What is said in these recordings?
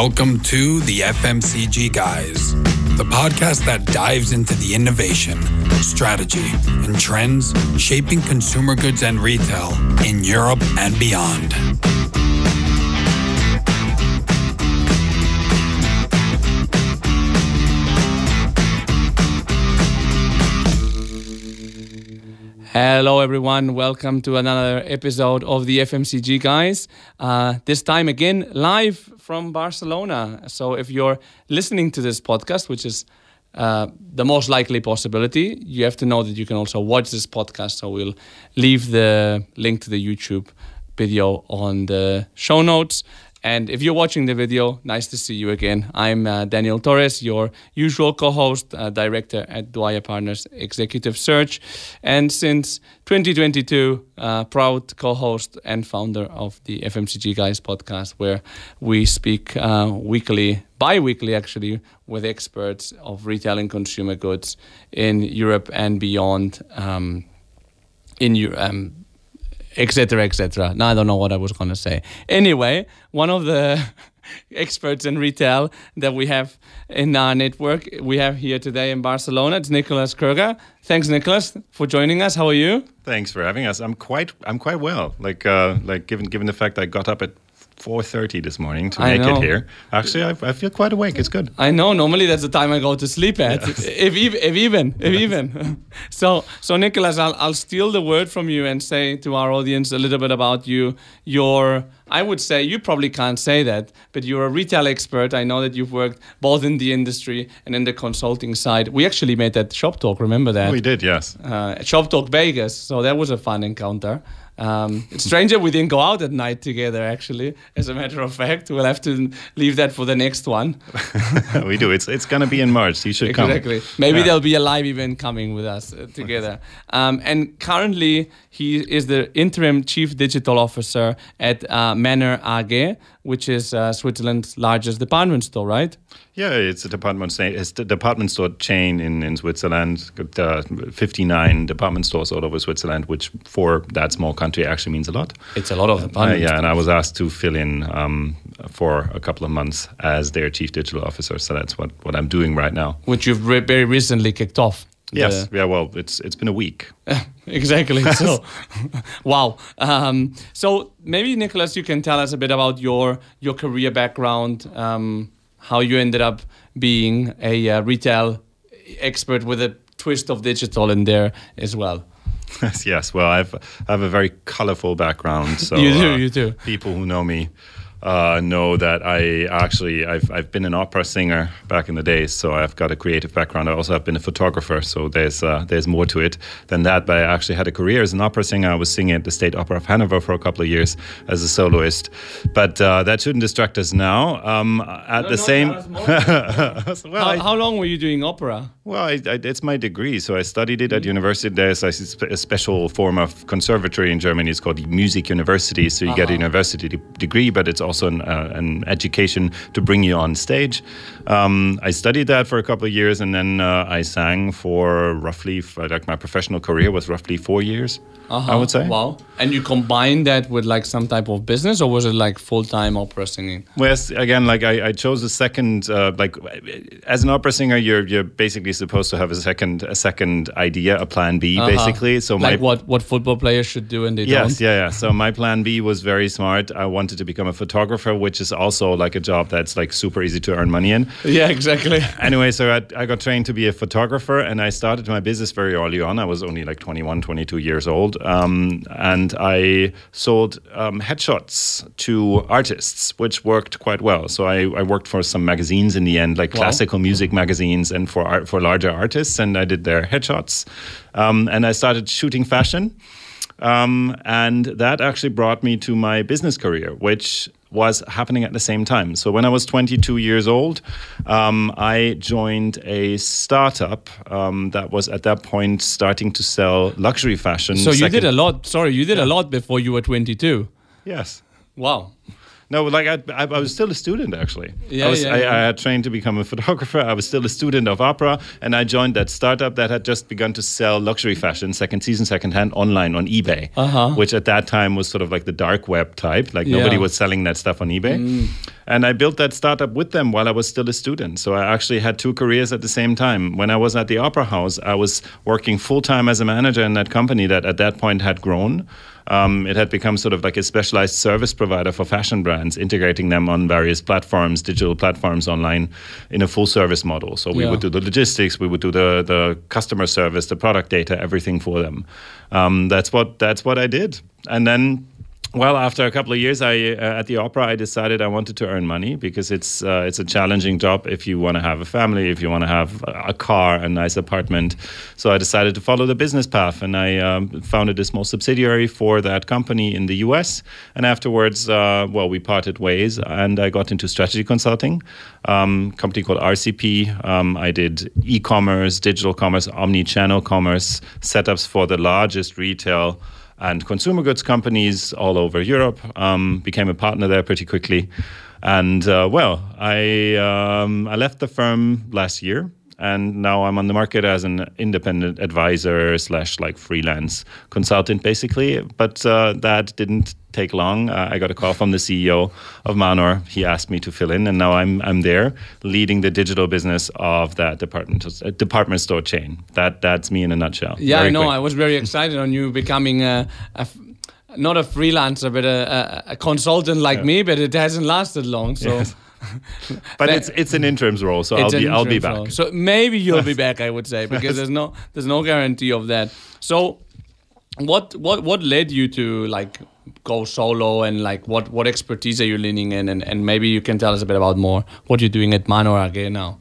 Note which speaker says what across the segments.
Speaker 1: Welcome to the FMCG Guys, the podcast that dives into the innovation, strategy, and trends shaping consumer goods and retail in Europe and beyond.
Speaker 2: Hello everyone, welcome to another episode of the FMCG Guys. This time again live from Barcelona. So if you're listening to this podcast, which is the most likely possibility, you have to know that you can also watch this podcast. So we'll leave the link to the YouTube video on the show notes. And if you're watching the video, nice to see you again. I'm Daniel Torres, your usual co-host, director at Dwyer Partners Executive Search. And since 2022, proud co-host and founder of the FMCG Guys podcast, where we speak bi-weekly actually, with experts of retail and consumer goods in Europe and beyond, etc., etc. Now I don't know what I was going to say. Anyway, one of the experts in retail that we have in our network, we have here today in Barcelona, it's Nicolas Kroeger. Thanks, Nicolas, for joining us. How are you?
Speaker 3: Thanks for having us. I'm quite well. Like given the fact I got up at 4:30 this morning to make it here. Actually, I feel quite awake. It's good.
Speaker 2: I know. Normally, that's the time I go to sleep at, yes. if even. So Nicolas, I'll steal the word from you and say to our audience a little bit about you. I would say, you probably can't say that, but you're a retail expert. I know that you've worked both in the industry and in the consulting side. We actually made that Shop Talk, remember that?
Speaker 3: We did, yes.
Speaker 2: Shop Talk Vegas, so that was a fun encounter. It's strange that we didn't go out at night together, actually, as a matter of fact. We'll have to leave that for the next one.
Speaker 3: We do. It's going to be in March. You should come.
Speaker 2: Exactly. Maybe there'll be a live event coming with us together. And currently, he is the interim chief digital officer at Manor AG, which is Switzerland's largest department store, right?
Speaker 3: Yeah, it's a department store chain in Switzerland. Got 59 department stores all over Switzerland, which for that small country actually means a lot.
Speaker 2: It's a lot of departments.
Speaker 3: Yeah, and I was asked to fill in for a couple of months as their chief digital officer. So that's what I'm doing right now.
Speaker 2: Which you've very recently kicked off.
Speaker 3: Yes. Yeah. Well, it's been a week.
Speaker 2: Exactly. So, wow. So maybe Nicolas, you can tell us a bit about your career background, how you ended up being a retail expert with a twist of digital in there as well.
Speaker 3: Yes. Well, I have a very colorful background. So
Speaker 2: you do.
Speaker 3: People who know me know that I've been an opera singer back in the days, so I've got a creative background. I also have been a photographer, so there's more to it than that. But I actually had a career as an opera singer. I was singing at the State Opera of Hanover for a couple of years as a soloist. But that shouldn't distract us now.
Speaker 2: How long were you doing opera?
Speaker 3: Well, it's my degree, so I studied it at university. There's a special form of conservatory in Germany. It's called Music University, so you get a university degree, but it's also an education to bring you on stage. I studied that for a couple of years, and then I sang for roughly, my professional career was roughly 4 years, I would say.
Speaker 2: Wow. And you combined that with like some type of business, or was it like full-time opera singing?
Speaker 3: Well, again, I chose a second, as an opera singer, you're basically supposed to have a second idea, a plan B, basically. So
Speaker 2: what football players should do and they don't.
Speaker 3: Yeah. So my plan B was very smart. I wanted to become a photographer, which is also like a job that's like super easy to earn money in.
Speaker 2: Yeah, exactly.
Speaker 3: Anyway, so I got trained to be a photographer, and I started my business very early on. I was only like 21, 22 years old, and I sold headshots to artists, which worked quite well. So I worked for some magazines in the end, like classical music magazines, and for larger artists, and I did their headshots. And I started shooting fashion. And that actually brought me to my business career, which was happening at the same time. So when I was 22 years old, I joined a startup that was at that point starting to sell luxury fashion.
Speaker 2: So you did a lot. Sorry, you did a lot before you were 22.
Speaker 3: Yes.
Speaker 2: Wow.
Speaker 3: No, like I was still a student, actually.
Speaker 2: I
Speaker 3: had trained to become a photographer. I was still a student of opera, and I joined that startup that had just begun to sell luxury fashion, secondhand, online on eBay, which at that time was sort of like the dark web type. Like nobody was selling that stuff on eBay. And I built that startup with them while I was still a student. So I actually had 2 careers at the same time. When I was at the Opera House, I was working full-time as a manager in that company that at that point had grown. It had become sort of like a specialized service provider for fashion brands, integrating them on various platforms, digital platforms online in a full service model. So we would do the logistics, we would do the customer service, the product data, everything for them. That's what I did. And then, well, after a couple of years, at the Opera, I decided I wanted to earn money because it's a challenging job if you want to have a family, if you want to have a car, a nice apartment. So I decided to follow the business path, and I founded a small subsidiary for that company in the US. And afterwards, we parted ways, and I got into strategy consulting, company called RCP. I did e-commerce, digital commerce, omni-channel commerce, setups for the largest retail and consumer goods companies all over Europe. Became a partner there pretty quickly. And I left the firm last year, and now I'm on the market as an independent advisor / freelance consultant, basically. But that didn't take long. I got a call from the CEO of Manor. He asked me to fill in, and now I'm there leading the digital business of that department store chain. That's me in a nutshell.
Speaker 2: Yeah,
Speaker 3: Very
Speaker 2: I know.
Speaker 3: quick.
Speaker 2: I was very excited on you becoming not a freelancer, but a consultant like me. But it hasn't lasted long. So.
Speaker 3: Yes. But it's an interim role, so I'll be back.
Speaker 2: Role. So maybe you'll be back, I would say, because there's no guarantee of that. So what led you to go solo, and what expertise are you leaning in, and maybe you can tell us a bit about more what you're doing at Manor AG now.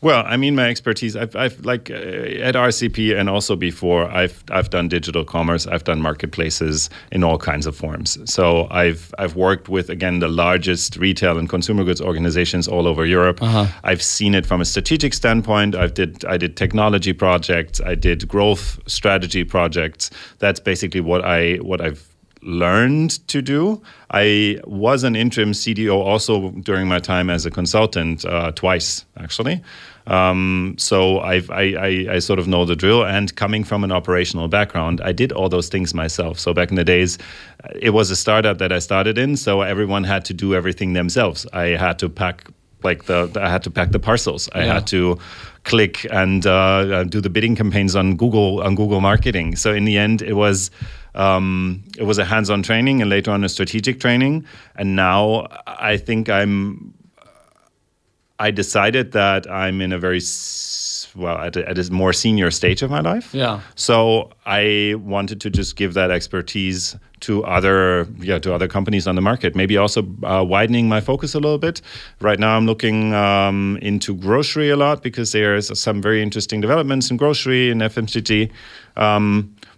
Speaker 3: Well, I mean, my expertise, I've at RCP and also before, I've done digital commerce, I've done marketplaces in all kinds of forms. So I've worked with, again, the largest retail and consumer goods organizations all over Europe. I've seen it from a strategic standpoint. I did technology projects, I did growth strategy projects. That's basically what I've learned to do. I was an interim CDO also during my time as a consultant, twice actually. So I sort of know the drill, and coming from an operational background, I did all those things myself. So back in the days, it was a startup that I started in, so everyone had to do everything themselves. I had to pack the parcels. I had to click and do the bidding campaigns on Google Marketing. So in the end, it was a hands-on training and later on a strategic training. And now I think I decided that I'm in a very at a more senior stage of my life. Yeah. So I wanted to just give that expertise to other companies on the market. Maybe also widening my focus a little bit. Right now, I'm looking into grocery a lot because there's some very interesting developments in grocery and FMCG.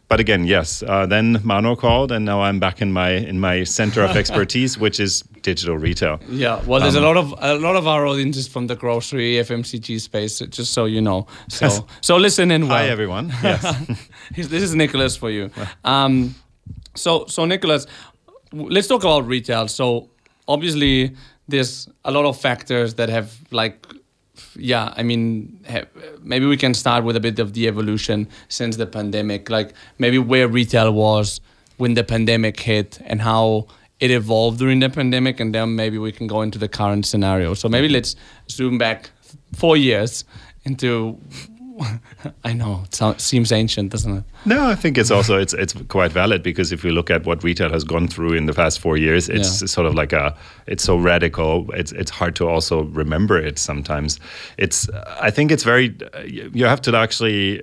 Speaker 3: But again, yes. Then Manor called, and now I'm back in my center of expertise, which is digital retail.
Speaker 2: Yeah, well, there's a lot of our audiences from the grocery FMCG space, just so you know. So listen in. Well.
Speaker 3: Hi everyone. Yes,
Speaker 2: this is Nicolas for you. So Nicolas, let's talk about retail. So obviously, there's a lot of factors that have maybe we can start with a bit of the evolution since the pandemic, maybe where retail was when the pandemic hit and how it evolved during the pandemic, and then maybe we can go into the current scenario. So maybe let's zoom back 4 years into. I know it seems ancient, doesn't it?
Speaker 3: No, I think it's also it's quite valid, because if we look at what retail has gone through in the past 4 years, it's sort of it's so radical. It's hard to also remember it sometimes. I think it's very. You have to actually.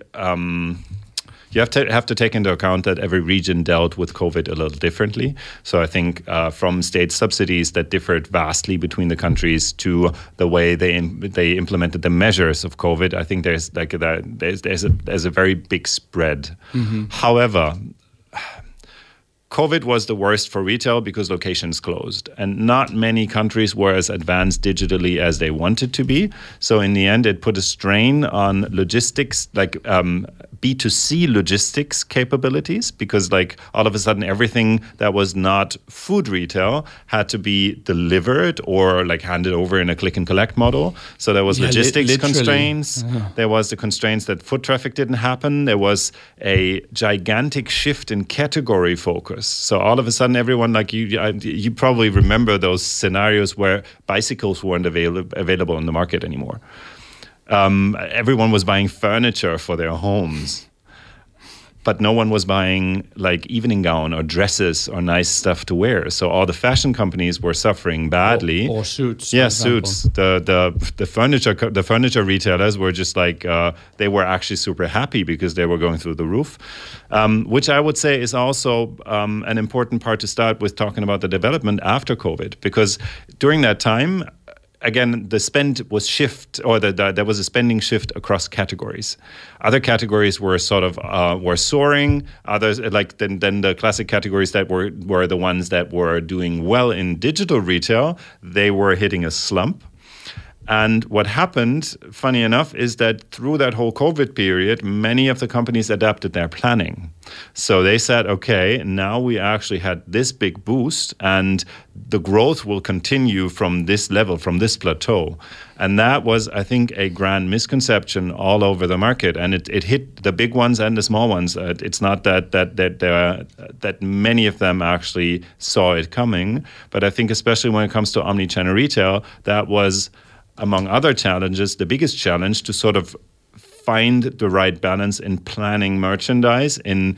Speaker 3: You have to take into account that every region dealt with COVID a little differently. So I think from state subsidies that differed vastly between the countries to the way they implemented the measures of COVID, I think there's a very big spread. Mm-hmm. However, COVID was the worst for retail because locations closed, and not many countries were as advanced digitally as they wanted to be. So in the end, it put a strain on logistics, B2C logistics capabilities, because all of a sudden everything that was not food retail had to be delivered or handed over in a click and collect model. So there was logistics constraints. Yeah. There was the constraints that foot traffic didn't happen. There was a gigantic shift in category focus. stores. So all of a sudden, everyone, like you probably remember those scenarios where bicycles weren't available in the market anymore. Everyone was buying furniture for their homes, but no one was buying like evening gown or dresses or nice stuff to wear. So all the fashion companies were suffering badly.
Speaker 2: Or suits.
Speaker 3: Yeah, suits. The furniture retailers were just like they were actually super happy because they were going through the roof, which I would say is also an important part to start with talking about the development after COVID, because during that time, again, the spend was there was a spending shift across categories. Other categories were sort of were soaring. Others, like then the classic categories that were the ones that were doing well in digital retail, they were hitting a slump. And what happened, funny enough, is that through that whole COVID period, many of the companies adapted their planning. So they said, okay, now we actually had this big boost and the growth will continue from this level, from this plateau. And that was, I think, a grand misconception all over the market. And it hit the big ones and the small ones. It's not that many of them actually saw it coming. But I think especially when it comes to omnichannel retail, that was, among other challenges, the biggest challenge to sort of find the right balance in planning merchandise, in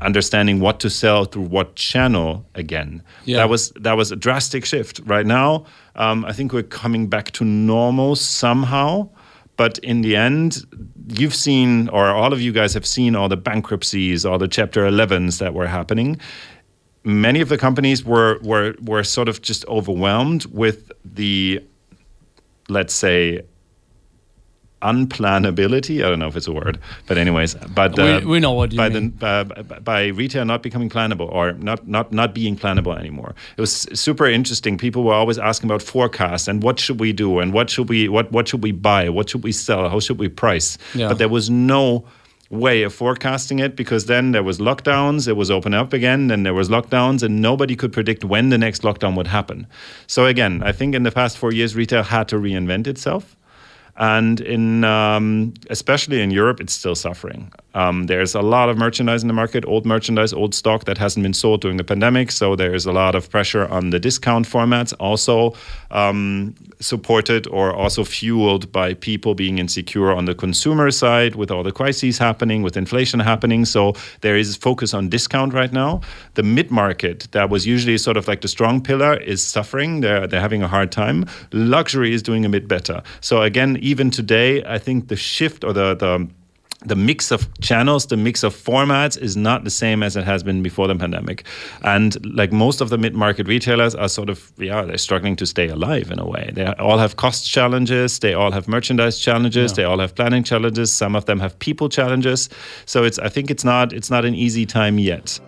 Speaker 3: understanding what to sell through what channel again. Yeah. That was a drastic shift. Right now, I think we're coming back to normal somehow. But in the end, you've seen, or all of you guys have seen, all the bankruptcies, all the Chapter 11s that were happening. Many of the companies were sort of just overwhelmed with the, let's say, unplannability. I don't know if it's a word, but anyways, but
Speaker 2: we know what you mean.
Speaker 3: By retail not becoming plannable or not being plannable anymore. It was super interesting. People were always asking about forecasts and what should we do and what should we buy, what should we sell, how should we price. Yeah. But there was no way of forecasting it, because then there was lockdowns, it was open up again, then there was lockdowns, and nobody could predict when the next lockdown would happen. So again, I think in the past 4 years, retail had to reinvent itself. And especially in Europe, it's still suffering. There's a lot of merchandise in the market, old merchandise, old stock that hasn't been sold during the pandemic. So there's a lot of pressure on the discount formats, also supported or also fueled by people being insecure on the consumer side with all the crises happening, with inflation happening. So there is focus on discount right now. The mid-market, that was usually sort of like the strong pillar, is suffering. They're having a hard time. Luxury is doing a bit better. So again, even today, I think the shift or the mix of channels, the mix of formats is not the same as it has been before the pandemic. And like most of the mid-market retailers are sort of, they're struggling to stay alive in a way. They all have cost challenges. They all have merchandise challenges. Yeah. They all have planning challenges. Some of them have people challenges. So I think it's not an easy time yet.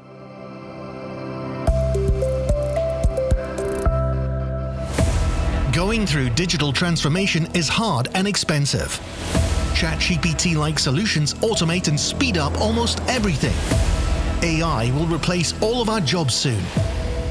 Speaker 4: Going through digital transformation is hard and expensive. ChatGPT-like solutions automate and speed up almost everything. AI will replace all of our jobs soon.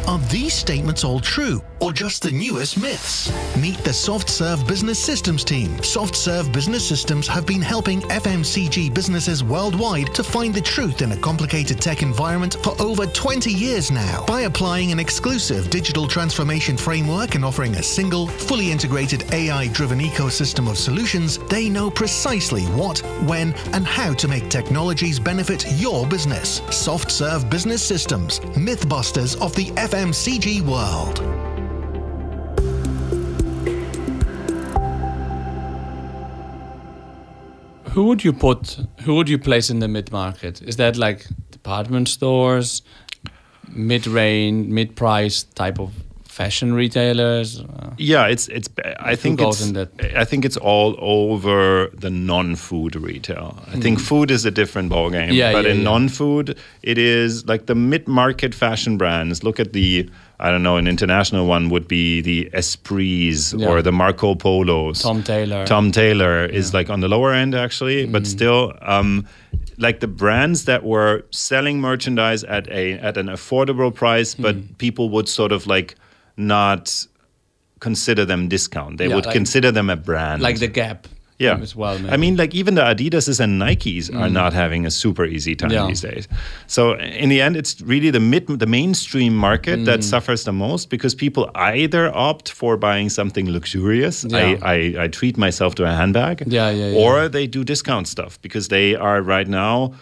Speaker 4: Are these statements all true, or just the newest myths? Meet the SoftServe Business Systems team. SoftServe Business Systems have been helping FMCG businesses worldwide to find the truth in a complicated tech environment for over 20 years now. By applying an exclusive digital transformation framework and offering a single, fully integrated AI-driven ecosystem of solutions, they know precisely what, when, and how to make technologies benefit your business. SoftServe Business Systems, mythbusters of the FMCG world.
Speaker 2: Who would you place in the mid-market? Is that like department stores, mid-range, mid-price type of fashion retailers?
Speaker 3: Yeah, I think it's all over the non-food retail. I think food is a different ballgame. But in non-food, it is like the mid-market fashion brands. Look at an international one would be the Esprits or the Marco Polos.
Speaker 2: Tom
Speaker 3: Taylor is like on the lower end actually, but still like the brands that were selling merchandise at an affordable price, but people would sort of like not consider them discount. They would consider them a brand.
Speaker 2: Like the Gap. as well. Maybe.
Speaker 3: I mean, like even the Adidas and Nikes are not having a super easy time these days. So in the end, it's really the mainstream market that suffers the most, because people either opt for buying something luxurious. I treat myself to a handbag. Or they do discount stuff, because they are right now,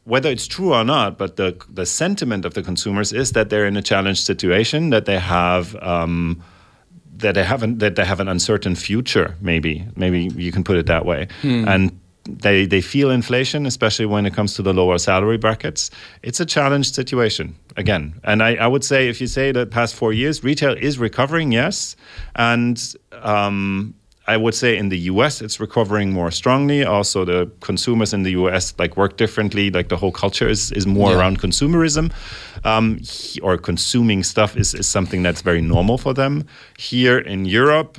Speaker 3: whether it's true or not, but the sentiment of the consumers is that they're in a challenged situation, that they have that they have an uncertain future. Maybe you can put it that way. And they feel inflation, especially when it comes to the lower salary brackets. It's a challenged situation again. And I would say, if you say the past 4 years, retail is recovering, yes, and I would say in the US, it's recovering more strongly. Also, the consumers in the US work differently. Like the whole culture is more around consumerism, or consuming stuff is something that's very normal for them. Here in Europe,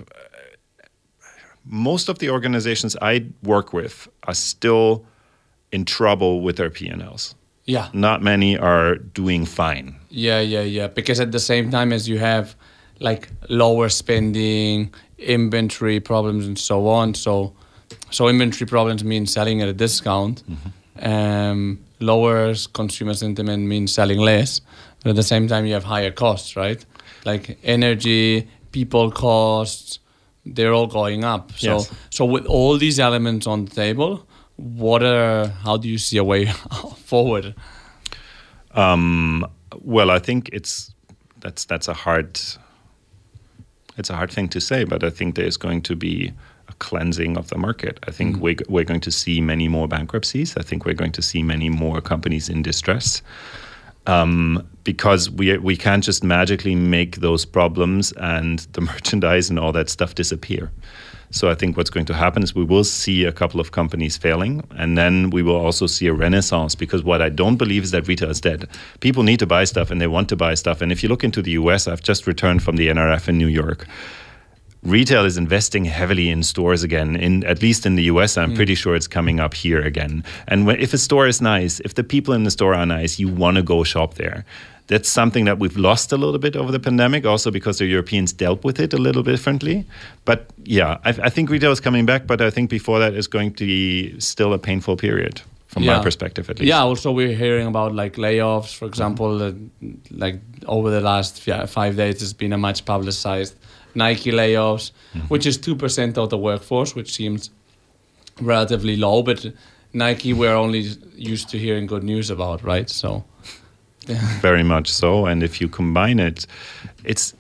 Speaker 3: most of the organizations I work with are still in trouble with their P&Ls.
Speaker 2: Yeah.
Speaker 3: Not many are doing fine.
Speaker 2: Yeah. Because at the same time as you have lower spending, inventory problems and so on. So inventory problems mean selling at a discount. Lower consumer sentiment means selling less. But at the same time, you have higher costs, right? Like energy, people costs, they're all going up. So with all these elements on the table, how do you see a way forward?
Speaker 3: Well, I think that's a hard thing to say, but I think there's going to be a cleansing of the market. I think we're going to see many more bankruptcies. I think we're going to see many more companies in distress, because we can't just magically make those problems and the merchandise and all that stuff disappear. So I think what's going to happen is we will see a couple of companies failing, and then we will also see a renaissance, because what I don't believe is that retail is dead. People need to buy stuff and they want to buy stuff. And if you look into the US, I've just returned from the NRF in New York. Retail is investing heavily in stores again, at least in the US. I'm pretty sure it's coming up here again. And if a store is nice, if the people in the store are nice, you want to go shop there. That's something that we've lost a little bit over the pandemic, also because the Europeans dealt with it a little differently. But yeah, I think retail is coming back, but I think before that is going to be still a painful period, from my perspective at least.
Speaker 2: Yeah, also we're hearing about layoffs, for example, over the last 5 days, there's been a much publicized Nike layoffs, which is 2% of the workforce, which seems relatively low, but Nike we're only used to hearing good news about, right? So...
Speaker 3: Very much so. And if you combine it, it's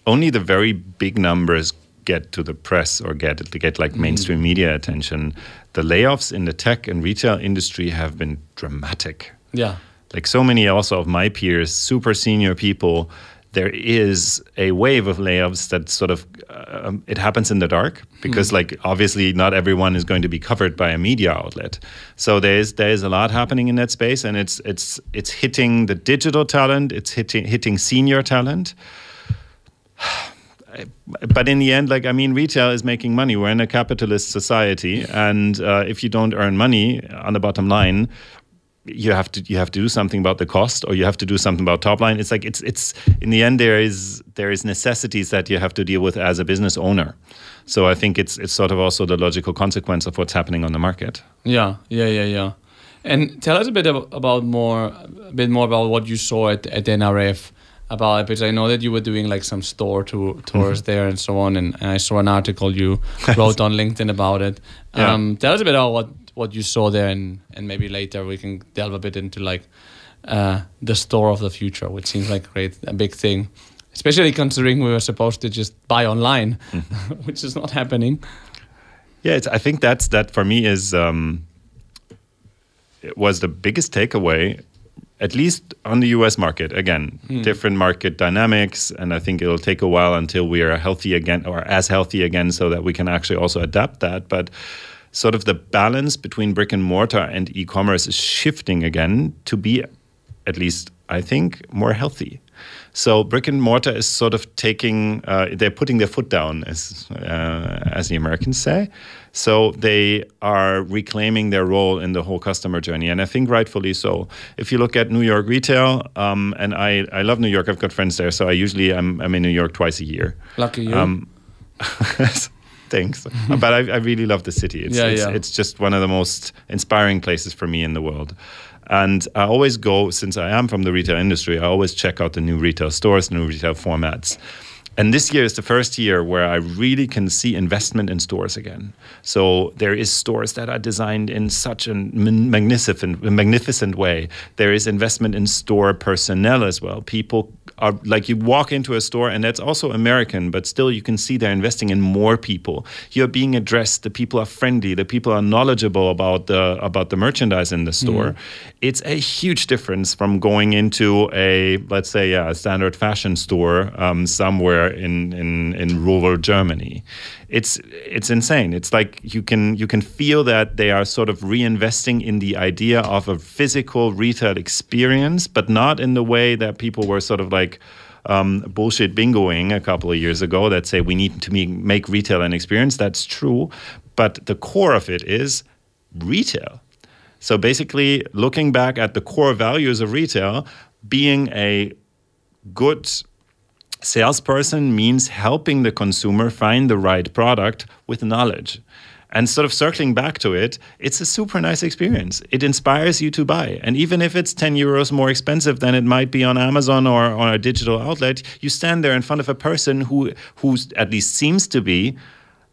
Speaker 3: only the very big numbers get to the press or get mainstream media attention. The layoffs in the tech and retail industry have been dramatic.
Speaker 2: Yeah.
Speaker 3: Like so many also of my peers, super senior people, there is a wave of layoffs that sort of, it happens in the dark, because obviously not everyone is going to be covered by a media outlet. So there's a lot happening in that space, and it's hitting the digital talent, it's hitting senior talent. But in the end, retail is making money. We're in a capitalist society, and if you don't earn money on the bottom line, you have to do something about the cost, or you have to do something about top line. It's it's in the end there is necessities that you have to deal with as a business owner. So I think it's sort of also the logical consequence of what's happening on the market. Yeah.
Speaker 2: And tell us a bit more about what you saw at NRF about it, because I know that you were doing some store tours there and so on, and I saw an article you wrote on LinkedIn about it. Tell us a bit about what you saw there, and maybe later we can delve a bit into the store of the future, which seems like a big thing, especially considering we were supposed to just buy online, which is not happening.
Speaker 3: Yeah, I think that for me is it was the biggest takeaway, at least on the US market. Again, different market dynamics, and I think it'll take a while until we are healthy again, or as healthy again, so that we can actually also adapt that. But sort of the balance between brick and mortar and e-commerce is shifting again to be, at least I think, more healthy. So brick and mortar is sort of they're putting their foot down, as the Americans say. So they are reclaiming their role in the whole customer journey, and I think rightfully so. If you look at New York retail, and I love New York, I've got friends there, so I'm in New York twice a year.
Speaker 2: Lucky you.
Speaker 3: Thanks. But I really love the city. It's just one of the most inspiring places for me in the world. And I always go, since I am from the retail industry, I always check out the new retail stores, new retail formats. And this year is the first year where I really can see investment in stores again. So there is stores that are designed in such a magnificent way. There is investment in store personnel as well. People are like, you walk into a store, and that's also American, but still you can see they're investing in more people. You're being addressed. The people are friendly. The people are knowledgeable about the merchandise in the store. It's a huge difference from going into a, let's say, a standard fashion store somewhere in rural Germany. It's insane. It's like you can feel that they are sort of reinvesting in the idea of a physical retail experience, but not in the way that people were sort of like bullshit bingoing a couple of years ago that say we need to make retail an experience. That's true, but the core of it is retail. So basically, looking back at the core values of retail, being a good salesperson means helping the consumer find the right product with knowledge. And sort of circling back to it, it's a super nice experience. It inspires you to buy. And even if it's 10 euros more expensive than it might be on Amazon or on a digital outlet, you stand there in front of a person who at least seems to be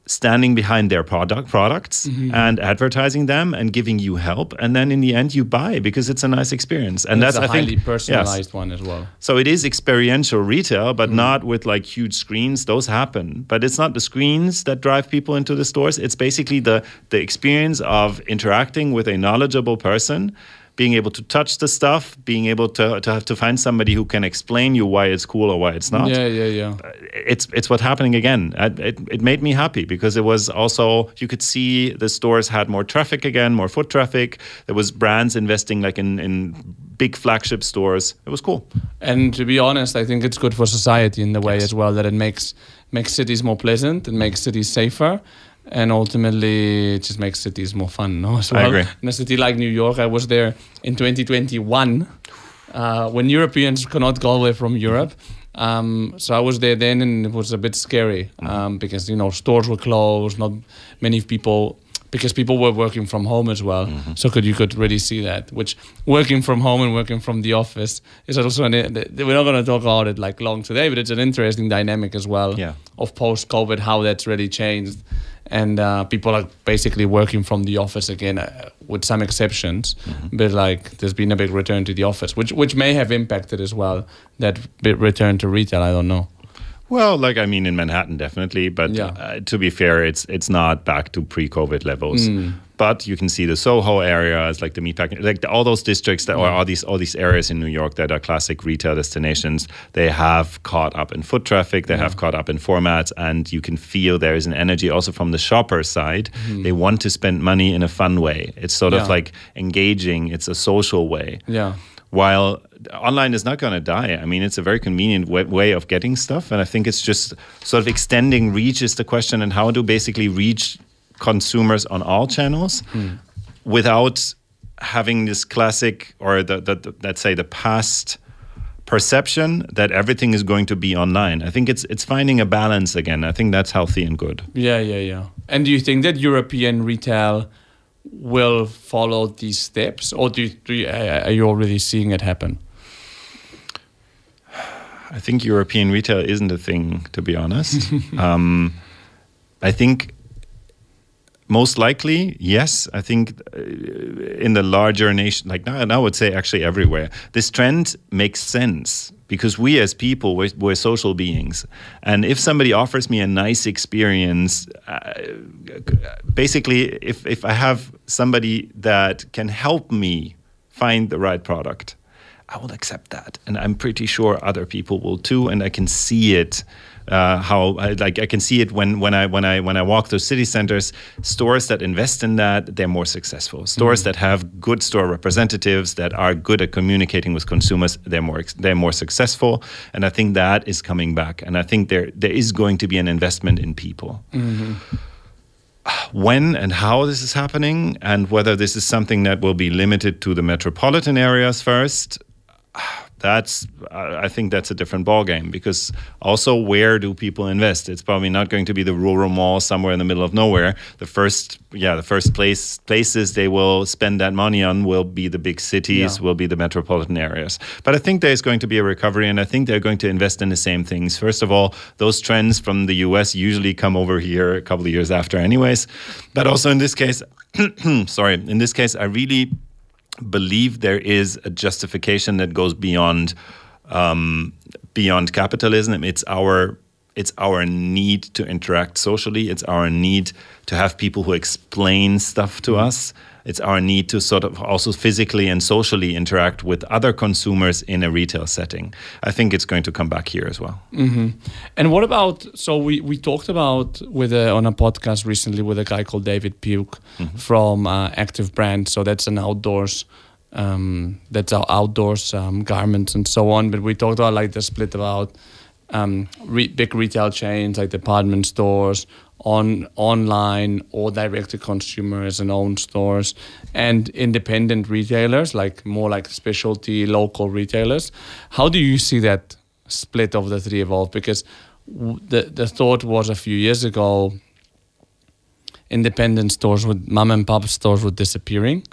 Speaker 3: standing behind their products and advertising them and giving you help, and then in the end you buy because it's a nice experience. And that's
Speaker 2: a
Speaker 3: I think
Speaker 2: highly personalized one as well.
Speaker 3: So it is experiential retail, but not with like huge screens. Those happen, but it's not the screens that drive people into the stores. It's basically the experience of interacting with a knowledgeable person, being able to touch the stuff, being able to find somebody who can explain you why it's cool or why it's not.
Speaker 2: Yeah.
Speaker 3: It's what's happening again. It made me happy because it was also, you could see the stores had more traffic again, more foot traffic. There was brands investing like in big flagship stores. It was cool.
Speaker 2: And to be honest, I think it's good for society in the way as well that it makes cities more pleasant, it makes cities safer. And ultimately, it just makes cities more fun, no? As well.
Speaker 3: I agree.
Speaker 2: In a city like New York, I was there in 2021 when Europeans cannot go away from Europe. So I was there then, and it was a bit scary because, stores were closed, not many people, because people were working from home as well. So you could really see that, which working from home and working from the office is also, we're not going to talk about it like long today, but it's an interesting dynamic as well of post-COVID, how that's really changed. And people are basically working from the office again, with some exceptions. But like, there's been a big return to the office, which may have impacted as well that bit return to retail. I don't know.
Speaker 3: Well, in Manhattan, definitely. But to be fair, it's not back to pre-COVID levels. But you can see the Soho areas, like the Meatpacking, like all those districts that are all these areas in New York that are classic retail destinations. They have caught up in foot traffic. They have caught up in formats, and you can feel there is an energy also from the shopper side. They want to spend money in a fun way. It's sort of like engaging. It's a social way.
Speaker 2: Yeah.
Speaker 3: While online is not going to die. It's a very convenient way of getting stuff. And I think it's just sort of extending reach is the question, and how to basically reach consumers on all channels without having this classic or the let's say the past perception that everything is going to be online. I think it's finding a balance again. I think that's healthy and good.
Speaker 2: Yeah. And do you think that European retail will follow these steps, or are you already seeing it happen?
Speaker 3: I think European retail isn't a thing, to be honest. I think most likely, yes. I think in the larger nation, like now, I would say actually everywhere, this trend makes sense because we as people, we're social beings. And if somebody offers me a nice experience, basically, if I have somebody that can help me find the right product, I will accept that. And I'm pretty sure other people will too. And I can see it. I can see it when I walk through city centers. Stores that invest in that, they're more successful. Stores that have good store representatives that are good at communicating with consumers, they're more successful. And I think that is coming back. And I think there is going to be an investment in people. When and how this is happening, and whether this is something that will be limited to the metropolitan areas first, I think that's a different ballgame, because also, where do people invest? It's probably not going to be the rural mall somewhere in the middle of nowhere. The first places they will spend that money on will be the big cities, will be the metropolitan areas. But I think there's going to be a recovery, and I think they're going to invest in the same things. First of all, those trends from the US usually come over here a couple of years after anyways. But also in this case, I really believe there is a justification that goes beyond capitalism. It's our need to interact socially. It's our need to have people who explain stuff to us. It's our need to sort of also physically and socially interact with other consumers in a retail setting. I think it's going to come back here as well.
Speaker 2: Mm-hmm. And what about, so we talked about on a podcast recently with a guy called David Puke from Active Brand. So that's an outdoors, that's our outdoors garments and so on. But we talked about like the split about big retail chains like department stores, online or direct to consumers and own stores, and independent retailers, like more like specialty local retailers. How do you see that split of the three evolve? Because the thought was a few years ago, independent stores mom and pop stores were disappearing.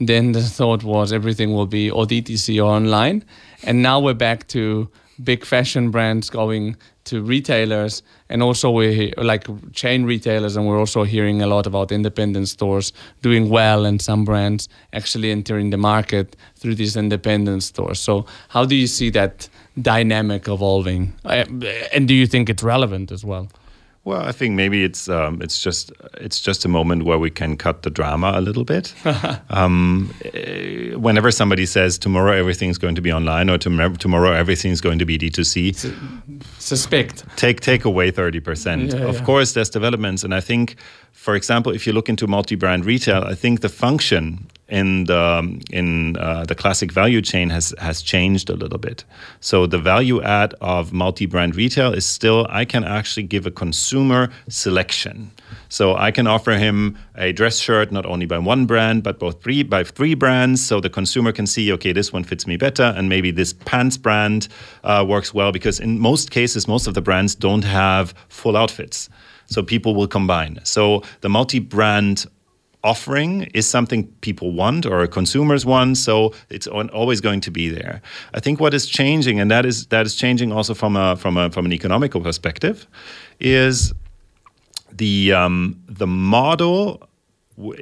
Speaker 2: Then the thought was everything will be or DTC or online, and now we're back to big fashion brands going to retailers, and also we like chain retailers, and we're also hearing a lot about independent stores doing well and some brands actually entering the market through these independent stores. So how do you see that dynamic evolving? And do you think it's relevant as well?
Speaker 3: Well, I think maybe it's just a moment where we can cut the drama a little bit. Whenever somebody says tomorrow everything's going to be online or tomorrow everything's going to be D2C,
Speaker 2: suspect.
Speaker 3: Take away 30%. Of course, there's developments, and I think, for example, if you look into multi-brand retail, I think the function in the classic value chain has changed a little bit. So the value add of multi-brand retail is still, I can actually give a consumer selection. So I can offer him a dress shirt not only by one brand, but by three brands. So the consumer can see, okay, this one fits me better, and maybe this pants brand works well, because in most cases, most of the brands don't have full outfits. So people will combine. So the multi-brand offering is something people want or consumers want, so it's always going to be there. I think what is changing, and that is changing also from an economical perspective, is the model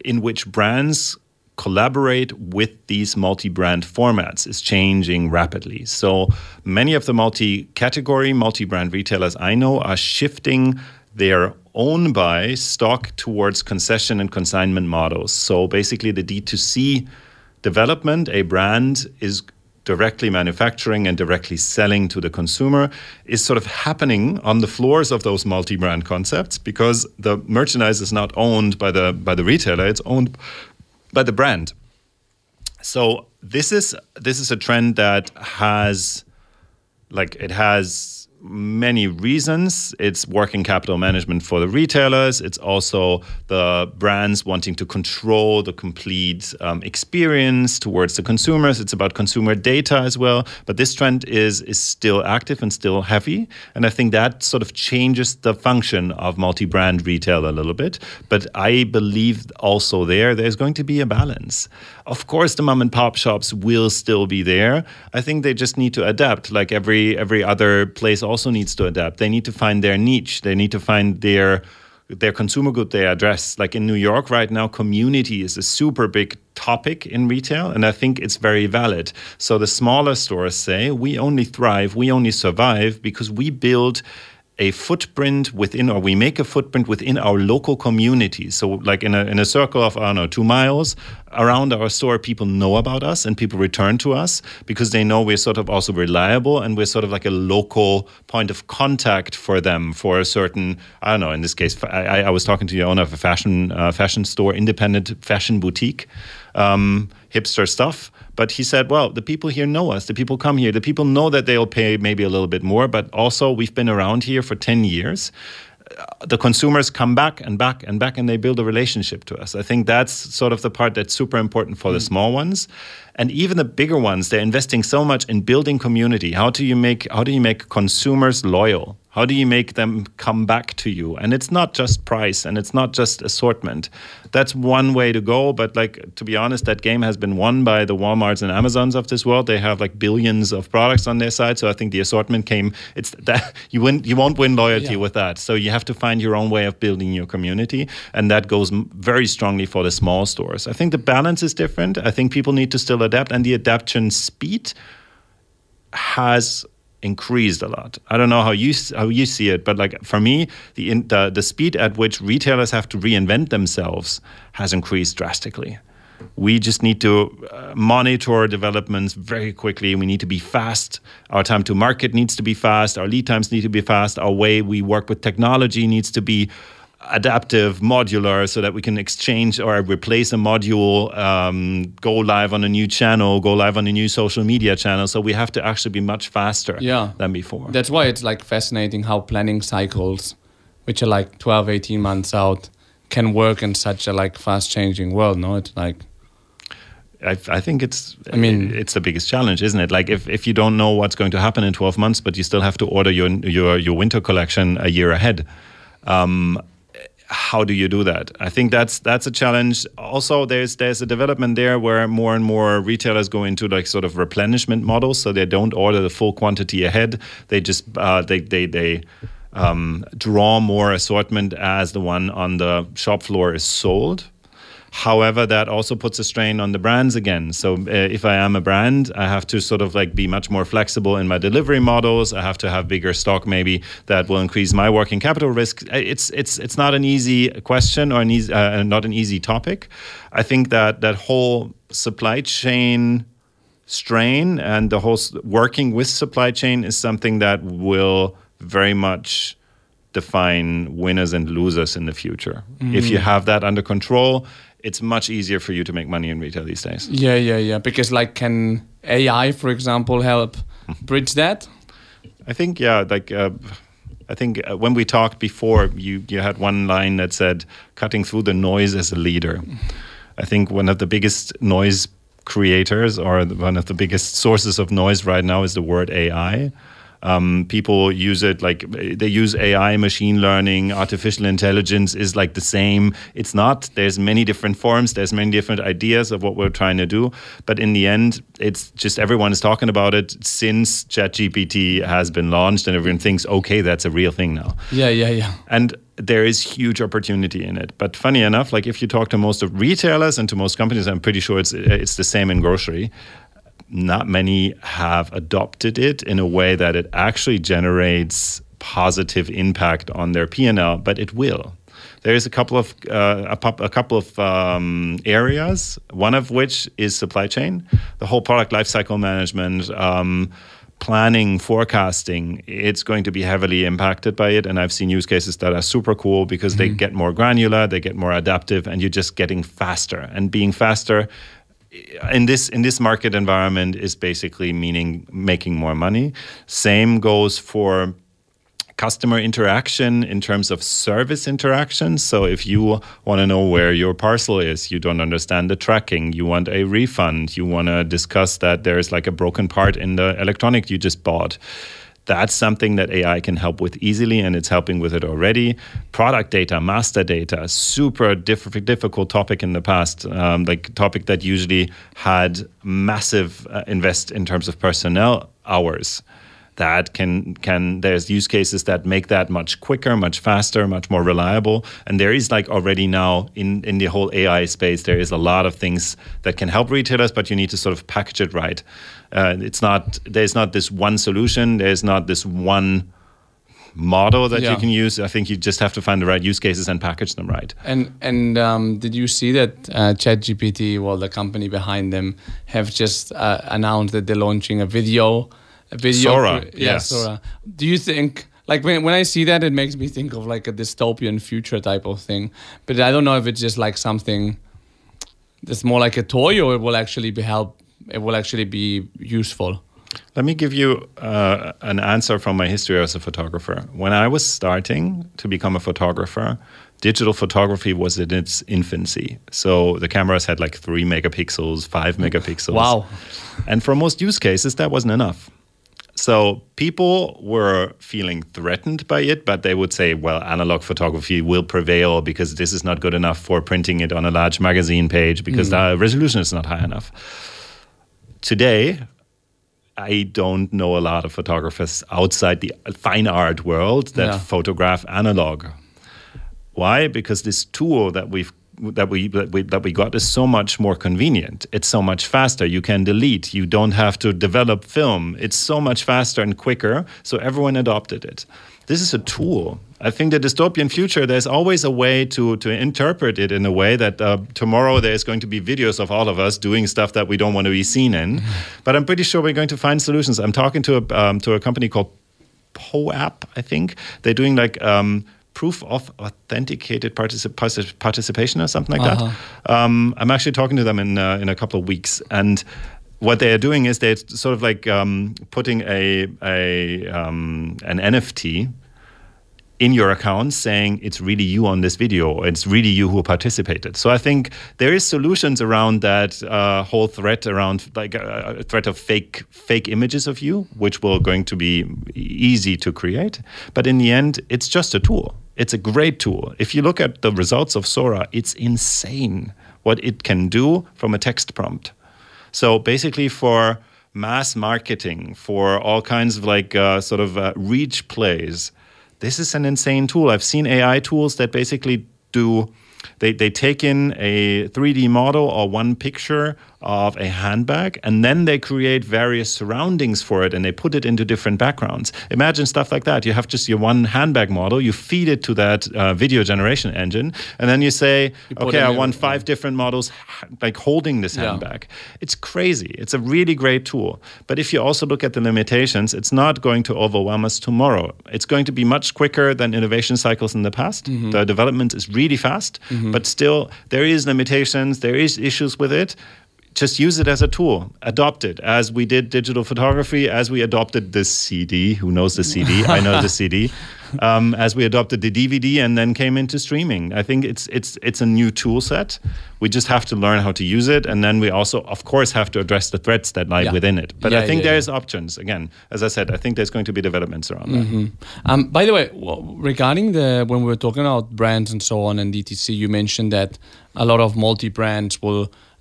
Speaker 3: in which brands collaborate with these multi-brand formats is changing rapidly. So many of the multi-category, multi-brand retailers I know are shifting their own buy stock towards concession and consignment models. So basically the D2C development, a brand is directly manufacturing and directly selling to the consumer, is sort of happening on the floors of those multi-brand concepts, because the merchandise is not owned by the retailer, it's owned by the brand. So this is a trend that has many reasons. It's working capital management for the retailers. It's also the brands wanting to control the complete experience towards the consumers. It's about consumer data as well. But this trend is still active and still heavy. And I think that sort of changes the function of multi-brand retail a little bit. But I believe also there's going to be a balance. Of course, the mom and pop shops will still be there. I think they just need to adapt, like every other place also needs to adapt. They need to find their niche. They need to find their consumer good they address. Like in New York right now, community is a super big topic in retail, and I think it's very valid. So the smaller stores say, we only thrive, we only survive because we build a footprint within, or we make a footprint within our local community. So like in a circle of, 2 miles around our store, people know about us and people return to us because they know we're sort of also reliable, and we're sort of like a local point of contact for them for a certain, in this case, I was talking to the owner of a fashion store, independent fashion boutique, hipster stuff. But he said, well, the people here know us. The people come here. The people know that they'll pay maybe a little bit more, but also we've been around here for 10 years. the consumers come back and back and back, and they build a relationship to us. I think that's sort of the part that's super important for the small ones. And even the bigger ones, they're investing so much in building community. How do you make consumers loyal? How do you make them come back to you? And it's not just price, and it's not just assortment. That's one way to go. But like, to be honest, that game has been won by the Walmarts and Amazons of this world. They have like billions of products on their side. So I think the assortment came. It's that you won't win loyalty with that. So you have to find your own way of building your community, and that goes very strongly for the small stores. I think the balance is different. I think people need to still adapt, and the adaptation speed has increased a lot. I don't know how you see it, but like for me, the speed at which retailers have to reinvent themselves has increased drastically. We just need to monitor developments very quickly. We need to be fast. Our time to market needs to be fast. Our lead times need to be fast. Our way we work with technology needs to be adaptive, modular, so that we can exchange or replace a module, go live on a new channel, go live on a new social media channel. So we have to actually be much faster than before.
Speaker 2: That's why it's like fascinating how planning cycles, which are like 12, 18 months out, can work in such a like fast changing world. No, it's like,
Speaker 3: I think it's the biggest challenge, isn't it? Like if you don't know what's going to happen in 12 months, but you still have to order your winter collection a year ahead. How do you do that? I think that's a challenge. Also, there's a development there where more and more retailers go into like sort of replenishment models, so they don't order the full quantity ahead. They just they draw more assortment as the one on the shop floor is sold. However, that also puts a strain on the brands again. So if I am a brand, I have to sort of like be much more flexible in my delivery models. I have to have bigger stock maybe that will increase my working capital risk. It's not an easy question or not an easy topic. I think that whole supply chain strain and the whole working with supply chain is something that will very much define winners and losers in the future. If you have that under control, it's much easier for you to make money in retail these days.
Speaker 2: Yeah. Because like, can AI, for example, help bridge that?
Speaker 3: I think, when we talked before, you had one line that said, cutting through the noise as a leader. I think one of the biggest noise creators or one of the biggest sources of noise right now is the word AI. People use it like they use AI, machine learning, artificial intelligence is like the same. It's not. There's many different forms. There's many different ideas of what we're trying to do. But in the end, it's just everyone is talking about it since ChatGPT has been launched, and everyone thinks, okay, that's a real thing now.
Speaker 2: Yeah.
Speaker 3: And there is huge opportunity in it. But funny enough, like if you talk to most of retailers and to most companies, I'm pretty sure it's the same in grocery. Not many have adopted it in a way that it actually generates positive impact on their P&L, but it will. There is a couple of areas, one of which is supply chain, the whole product lifecycle management, planning, forecasting. It's going to be heavily impacted by it, and I've seen use cases that are super cool because they get more granular, they get more adaptive, and you're just getting faster. And being faster in this market environment is basically meaning making more money. Same goes for customer interaction in terms of service interaction. So if you want to know where your parcel is, you don't understand the tracking, you want a refund, you want to discuss that there's like a broken part in the electronic you just bought. That's something that AI can help with easily, and it's helping with it already. Product data, master data, super difficult topic in the past, like topic that usually had massive invest in terms of personnel hours. That there's use cases that make that much quicker, much faster, much more reliable. And there is like already now in the whole AI space, there is a lot of things that can help retailers, but you need to sort of package it right. There's not this one solution. There's not this one model that you can use. I think you just have to find the right use cases and package them right.
Speaker 2: And did you see that ChatGPT, well, the company behind them, have just announced that they're launching a video?
Speaker 3: Sora, yes.
Speaker 2: Sora. Do you think, like when I see that, it makes me think of like a dystopian future type of thing. But I don't know if it's just like something that's more like a toy, or it will actually be useful.
Speaker 3: Let me give you an answer from my history as a photographer. When I was starting to become a photographer, digital photography was in its infancy. So the cameras had like 3 megapixels, 5 megapixels.
Speaker 2: Wow.
Speaker 3: And for most use cases, that wasn't enough. So people were feeling threatened by it, but they would say, well, analog photography will prevail because this is not good enough for printing it on a large magazine page because the resolution is not high enough. Today, I don't know a lot of photographers outside the fine art world that photograph analog. Why? Because this tool that we got is so much more convenient. It's so much faster. You can delete. You don't have to develop film. It's so much faster and quicker. So everyone adopted it. This is a tool. I think the dystopian future, there's always a way to interpret it in a way that tomorrow there's going to be videos of all of us doing stuff that we don't want to be seen in. But I'm pretty sure we're going to find solutions. I'm talking to a company called POAP, I think. They're doing like proof of authenticated participation or something like that. I'm actually talking to them in a couple of weeks. And what they are doing is they're sort of like putting an NFT in your account saying it's really you on this video, or it's really you who participated. So I think there is solutions around that whole threat around like a threat of fake images of you, which will going to be easy to create. But in the end, it's just a tool. It's a great tool. If you look at the results of Sora, it's insane what it can do from a text prompt. So basically for mass marketing, for all kinds of like reach plays, this is an insane tool. I've seen AI tools that basically they take in a 3D model or one picture of a handbag, and then they create various surroundings for it, and they put it into different backgrounds. Imagine stuff like that. You have just your one handbag model, you feed it to that video generation engine, and then you say, okay, I want 5 different models like holding this handbag. It's crazy. It's a really great tool. But if you also look at the limitations, it's not going to overwhelm us tomorrow. It's going to be much quicker than innovation cycles in the past. The development is really fast, but still there is limitations, there is issues with it. Just use it as a tool. Adopt it, as we did digital photography, as we adopted the CD. Who knows the CD? I know the CD. As we adopted the DVD and then came into streaming. I think it's a new tool set. We just have to learn how to use it. And then we also, of course, have to address the threats that lie within it. But I think there's options. Again, as I said, I think there's going to be developments around that.
Speaker 2: By the way, regarding when we were talking about brands and so on and DTC, you mentioned that a lot of multi-brands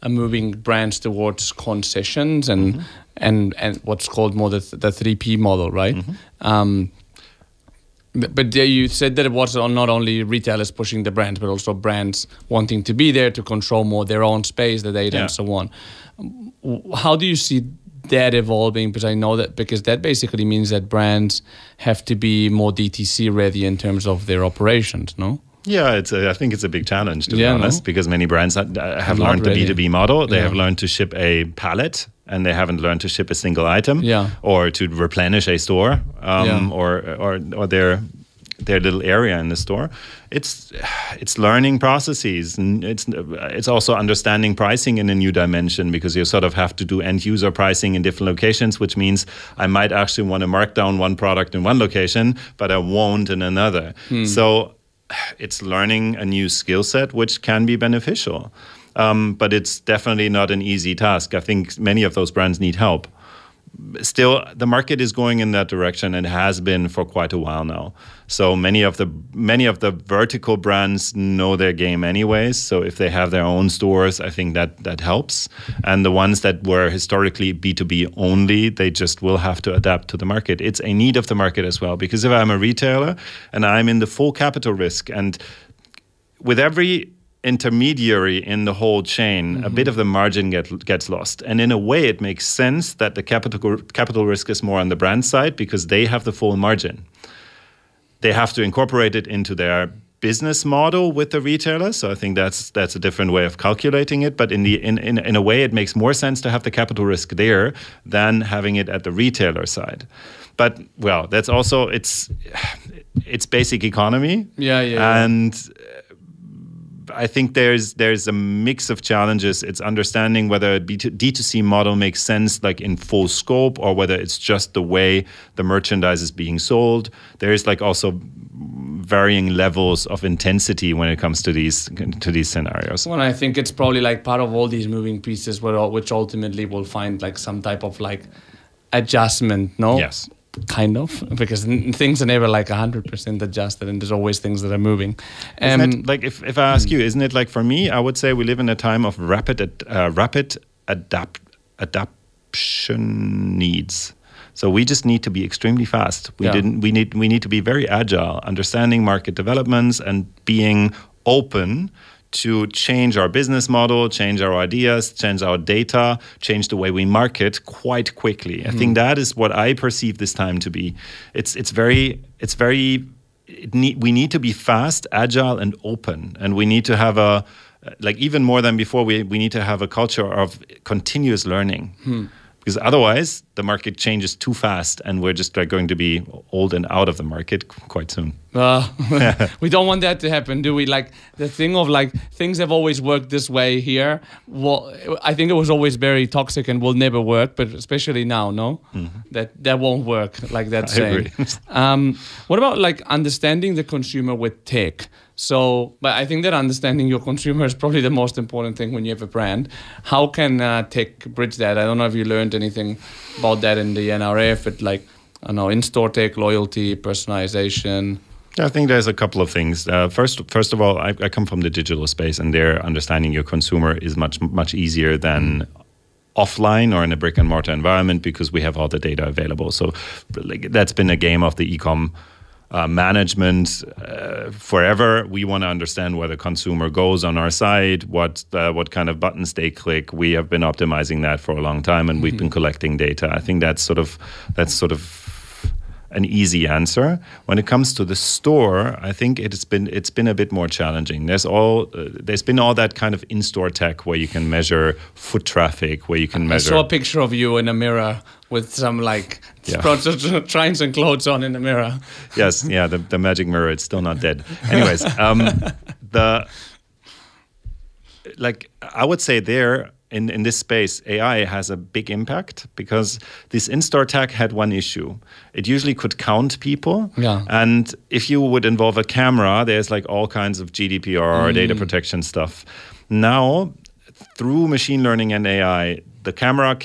Speaker 2: are moving brands towards concessions and what's called more the 3P model, right? But you said that it was not only retailers pushing the brands, but also brands wanting to be there to control more their own space, the data, and so on. How do you see that evolving? Because that basically means that brands have to be more DTC ready in terms of their operations, no?
Speaker 3: Yeah, I think it's a big challenge, to be honest, because many brands have learned the B2B model. They have learned to ship a pallet, and they haven't learned to ship a single item, or to replenish a store, or their little area in the store. It's learning processes, and it's also understanding pricing in a new dimension, because you sort of have to do end user pricing in different locations, which means I might actually want to mark down one product in one location, but I won't in another. So it's learning a new skill set, which can be beneficial. But it's definitely not an easy task. I think many of those brands need help. Still, the market is going in that direction and has been for quite a while now. So many of the vertical brands know their game anyways. So if they have their own stores, I think that helps. And the ones that were historically B2B only, they just will have to adapt to the market. It's a need of the market as well, because if I'm a retailer and I'm in the full capital risk, and with every intermediary in the whole chain, a bit of the margin gets lost. And in a way, it makes sense that the capital risk is more on the brand side, because they have the full margin. They have to incorporate it into their business model with the retailer. So I think that's a different way of calculating it. But in a way, it makes more sense to have the capital risk there than having it at the retailer side. But well, that's also it's basic economy. And I think there's a mix of challenges. It's understanding whether a D2C model makes sense like in full scope, or whether it's just the way the merchandise is being sold. There's like also varying levels of intensity when it comes to these scenarios.
Speaker 2: Well, I think it's probably like part of all these moving pieces, which ultimately will find like some type of like adjustment, no?
Speaker 3: Yes.
Speaker 2: Kind of, because things are never like 100% adjusted, and there's always things that are moving.
Speaker 3: Isn't it, like if I ask you, isn't it like for me, I would say we live in a time of rapid adaptation needs. So we just need to be extremely fast. We need to be very agile, understanding market developments and being open to change our business model, change our ideas, change our data, change the way we market quite quickly. I think that is what I perceive this time to be. We need to be fast, agile, and open, and we need to have even more than before, we need to have a culture of continuous learning. Because otherwise, the market changes too fast, and we're just like going to be old and out of the market quite soon.
Speaker 2: We don't want that to happen, do we? Like the thing of like things have always worked this way here. Well, I think it was always very toxic and will never work, but especially now, no, that won't work like that.
Speaker 3: I agree.
Speaker 2: What about like understanding the consumer with tech? So, but I think that understanding your consumer is probably the most important thing when you have a brand. How can tech bridge that? I don't know if you learned anything about that in the NRF, but like, I don't know, in-store tech, loyalty, personalization.
Speaker 3: I think there's a couple of things. First of all, I come from the digital space, and there understanding your consumer is much easier than offline or in a brick and mortar environment, because we have all the data available. So like, that's been a game of the e-com management forever. We want to understand where the consumer goes on our site, what kind of buttons they click. We have been optimizing that for a long time, and we've been collecting data. I think that's sort of an easy answer. When it comes to the store, I think it's been a bit more challenging. There's been all that kind of in-store tech where you can measure foot traffic, where you can measure.
Speaker 2: I saw a picture of you in a mirror with some like trying some clothes on in the mirror.
Speaker 3: Yes, yeah, the magic mirror. It's still not dead. Anyways, I would say there. In this space, AI has a big impact, because this in-store tech had one issue. It usually could count people. Yeah. And if you would involve a camera, there's like all kinds of GDPR data protection stuff. Now, through machine learning and AI, the camera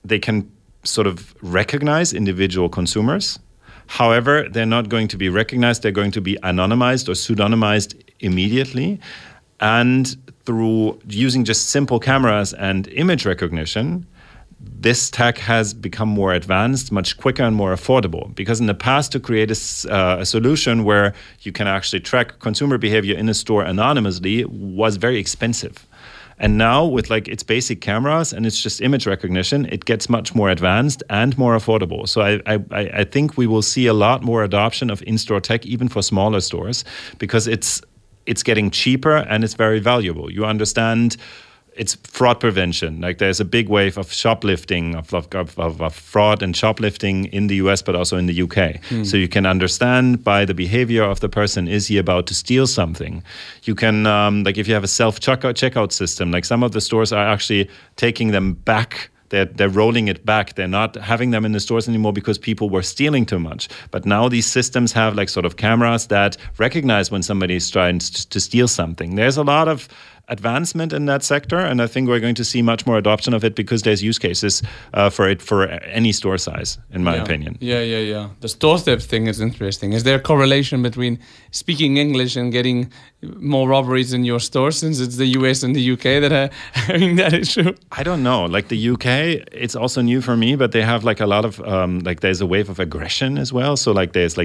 Speaker 3: they can sort of recognize individual consumers. However, they're not going to be recognized. They're going to be anonymized or pseudonymized immediately. And through using just simple cameras and image recognition, this tech has become more advanced, much quicker and more affordable. Because in the past, to create a solution where you can actually track consumer behavior in a store anonymously was very expensive. And now with like its basic cameras and it's just image recognition, it gets much more advanced and more affordable. So I think we will see a lot more adoption of in-store tech, even for smaller stores, because it's getting cheaper and it's very valuable. You understand it's fraud prevention. Like there's a big wave of shoplifting, of fraud and shoplifting in the US, but also in the UK. So you can understand by the behavior of the person, is he about to steal something? You can, like if you have a self-checkout system, like some of the stores are actually taking them back. They're rolling it back. They're not having them in the stores anymore because people were stealing too much. But now these systems have like sort of cameras that recognize when somebody is trying to steal something. There's a lot of advancement in that sector, and I think we're going to see much more adoption of it because there's use cases for it for any store size, in my opinion.
Speaker 2: Yeah. The store step thing is interesting. Is there a correlation between speaking English and getting more robberies in your store, since it's the US and the UK that are having that issue? I
Speaker 3: don't know. Like the UK, it's also new for me, but they have like a lot of like there's a wave of aggression as well. So like there's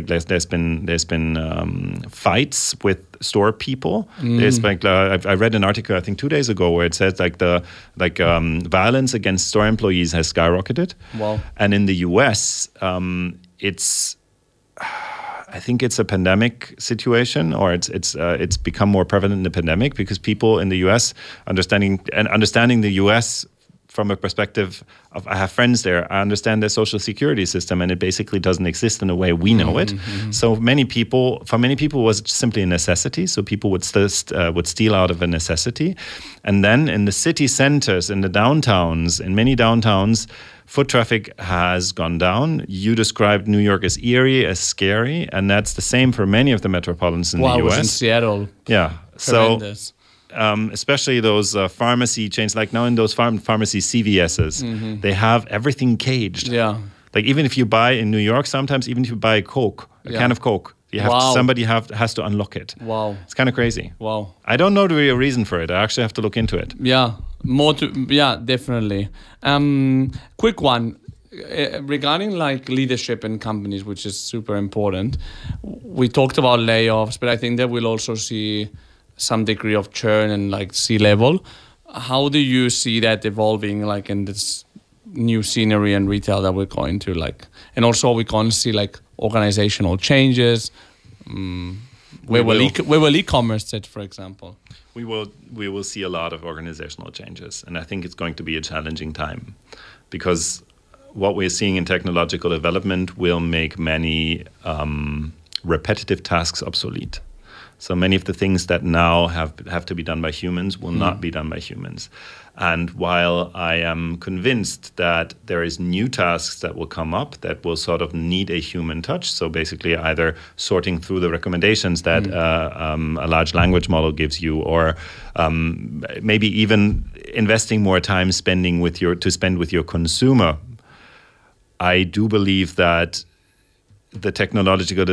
Speaker 3: been fights with store people. There's like I read an article I think 2 days ago where it says like violence against store employees has skyrocketed. Wow. And in the US, I think it's a pandemic situation, or it's become more prevalent in the pandemic because people in the US understanding the US from a perspective of I have friends there. I understand their social security system, and it basically doesn't exist in the way we know it. So for many people, it was simply a necessity. So people would steal out of a necessity, and then in the city centers, in the downtowns, in many downtowns, foot traffic has gone down. You described New York as eerie, as scary, and that's the same for many of the metropolitans in the US.
Speaker 2: I was in Seattle.
Speaker 3: Yeah,
Speaker 2: Tremendous.
Speaker 3: So. Especially those pharmacy chains, like now in those pharmacy CVSs, they have everything caged.
Speaker 2: Yeah.
Speaker 3: Like even if you buy in New York, sometimes even if you buy a can of Coke, you have somebody has to unlock it.
Speaker 2: Wow.
Speaker 3: It's kind of crazy.
Speaker 2: Wow.
Speaker 3: I don't know the real reason for it. I actually have to look into it.
Speaker 2: Yeah. Definitely. Quick one. Regarding like leadership in companies, which is super important. We talked about layoffs, but I think that we'll also see some degree of churn and like C-level. How do you see that evolving like in this new scenery and retail that we're going to like? And also we're going to see like organizational changes. Where will e-commerce sit, for example?
Speaker 3: We will see a lot of organizational changes, and I think it's going to be a challenging time because what we're seeing in technological development will make many repetitive tasks obsolete. So many of the things that now have to be done by humans will not be done by humans. And while I am convinced that there is new tasks that will come up that will sort of need a human touch, so basically either sorting through the recommendations that a large language model gives you, or maybe even investing more time spend with your consumer, I do believe that the technological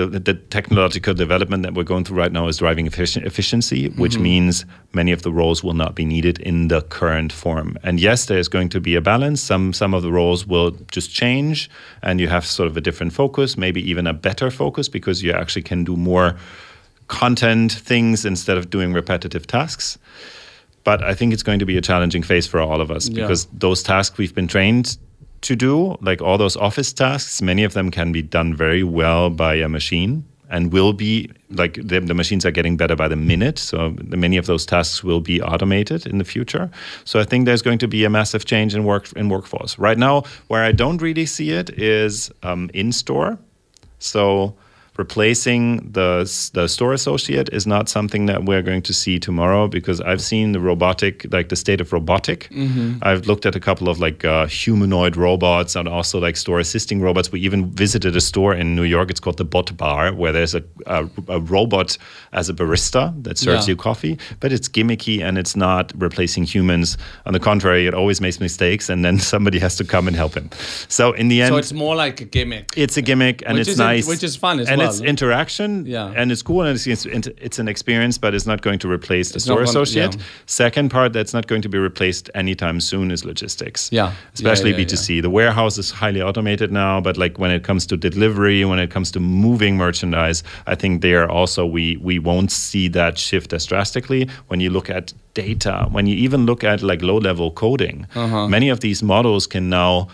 Speaker 3: development that we're going through right now is driving efficiency, which means many of the roles will not be needed in the current form. And yes, there's going to be a balance. Some of the roles will just change, and you have sort of a different focus, maybe even a better focus, because you actually can do more content things instead of doing repetitive tasks. But I think it's going to be a challenging phase for all of us because those tasks we've been trained to do, like all those office tasks, many of them can be done very well by a machine and will be, like the machines are getting better by the minute. So many of those tasks will be automated in the future. So I think there's going to be a massive change in workforce. Right now, where I don't really see it is in-store. So replacing the store associate is not something that we're going to see tomorrow, because I've seen the state of robotic. I've looked at a couple of humanoid robots and also like store assisting robots. We even visited a store in New York. It's called the Bot Bar, where there's a robot as a barista that serves you coffee, but it's gimmicky and it's not replacing humans. On the contrary, it always makes mistakes, and then somebody has to come and help him. So in the end,
Speaker 2: so it's more like a gimmick.
Speaker 3: It's a gimmick, and it's nice,
Speaker 2: which is fun as
Speaker 3: well.
Speaker 2: well.
Speaker 3: It's interaction, and it's cool, and it's an experience, but it's not going to replace the store associate. Second part that's not going to be replaced anytime soon is logistics. Especially B2C. The warehouse is highly automated now, but like when it comes to delivery, when it comes to moving merchandise, I think there also we won't see that shift as drastically. When you look at data, when you even look at like low-level coding, many of these models can now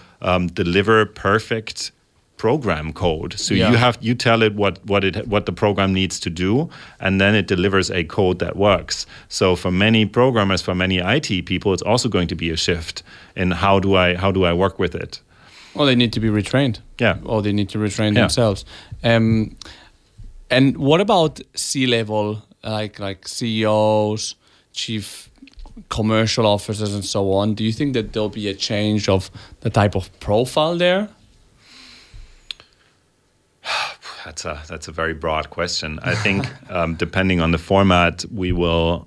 Speaker 3: deliver perfect program code. So you tell it what the program needs to do, and then it delivers a code that works. So for many programmers, for many IT people, it's also going to be a shift in how do I work with it.
Speaker 2: Well, they need to be retrained. Or they need to retrain themselves. And what about C-level, like CEOs, chief commercial officers, and so on? Do you think that there'll be a change of the type of profile there?
Speaker 3: That's a very broad question. I think depending on the format, we will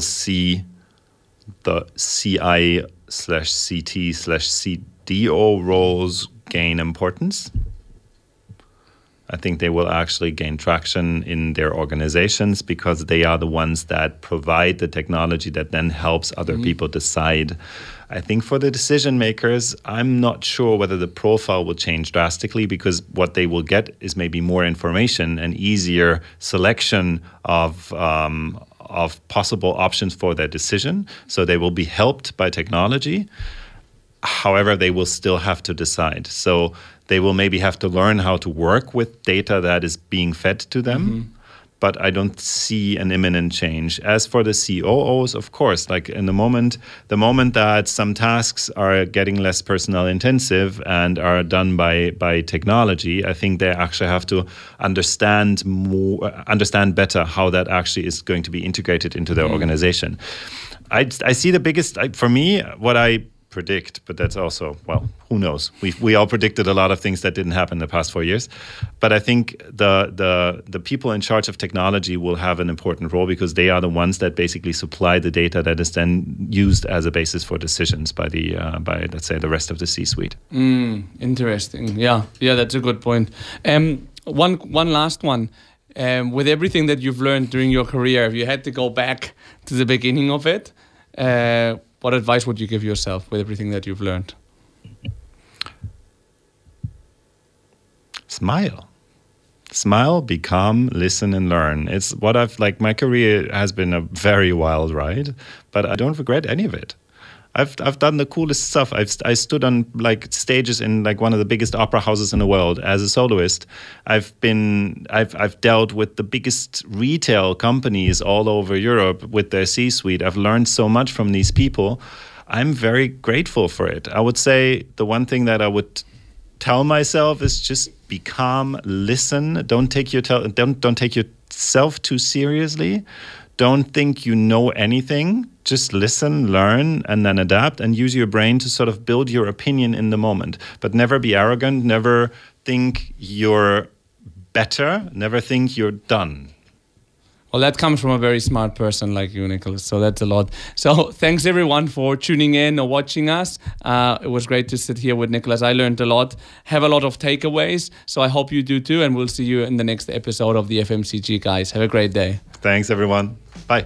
Speaker 3: see the CI/CT/CDO roles gain importance. I think they will actually gain traction in their organizations because they are the ones that provide the technology that then helps other people decide. I think for the decision makers, I'm not sure whether the profile will change drastically, because what they will get is maybe more information and easier selection of possible options for their decision. So they will be helped by technology. However, they will still have to decide. So they will maybe have to learn how to work with data that is being fed to them. but I don't see an imminent change. As for the COOs, of course, like in the moment that some tasks are getting less personnel intensive and are done by technology, I think they actually have to understand better how that actually is going to be integrated into their organization. I see the biggest, for me, what I predict, but that's also, well, who knows? We all predicted a lot of things that didn't happen in the past 4 years. But I think the people in charge of technology will have an important role because they are the ones that basically supply the data that is then used as a basis for decisions by let's say the rest of the C-suite.
Speaker 2: Interesting. Yeah, that's a good point. One last one. With everything that you've learned during your career, if you had to go back to the beginning of it, what advice would you give yourself with everything that you've learned?
Speaker 3: Smile, be calm, listen and learn. It's what my career has been a very wild ride, but I don't regret any of it. I've done the coolest stuff. I stood on like stages in like one of the biggest opera houses in the world as a soloist. I've dealt with the biggest retail companies all over Europe with their C-suite. I've learned so much from these people. I'm very grateful for it. I would say the one thing that I would tell myself is just be calm, listen. Don't take yourself too seriously. Don't think you know anything. Just listen, learn, and then adapt and use your brain to sort of build your opinion in the moment. But never be arrogant. Never think you're better. Never think you're done.
Speaker 2: Well, that comes from a very smart person like you, Nicolas. So that's a lot. So thanks everyone for tuning in or watching us. It was great to sit here with Nicolas. I learned a lot, have a lot of takeaways. So I hope you do too. And we'll see you in the next episode of the FMCG Guys. Have a great day.
Speaker 3: Thanks, everyone. Bye.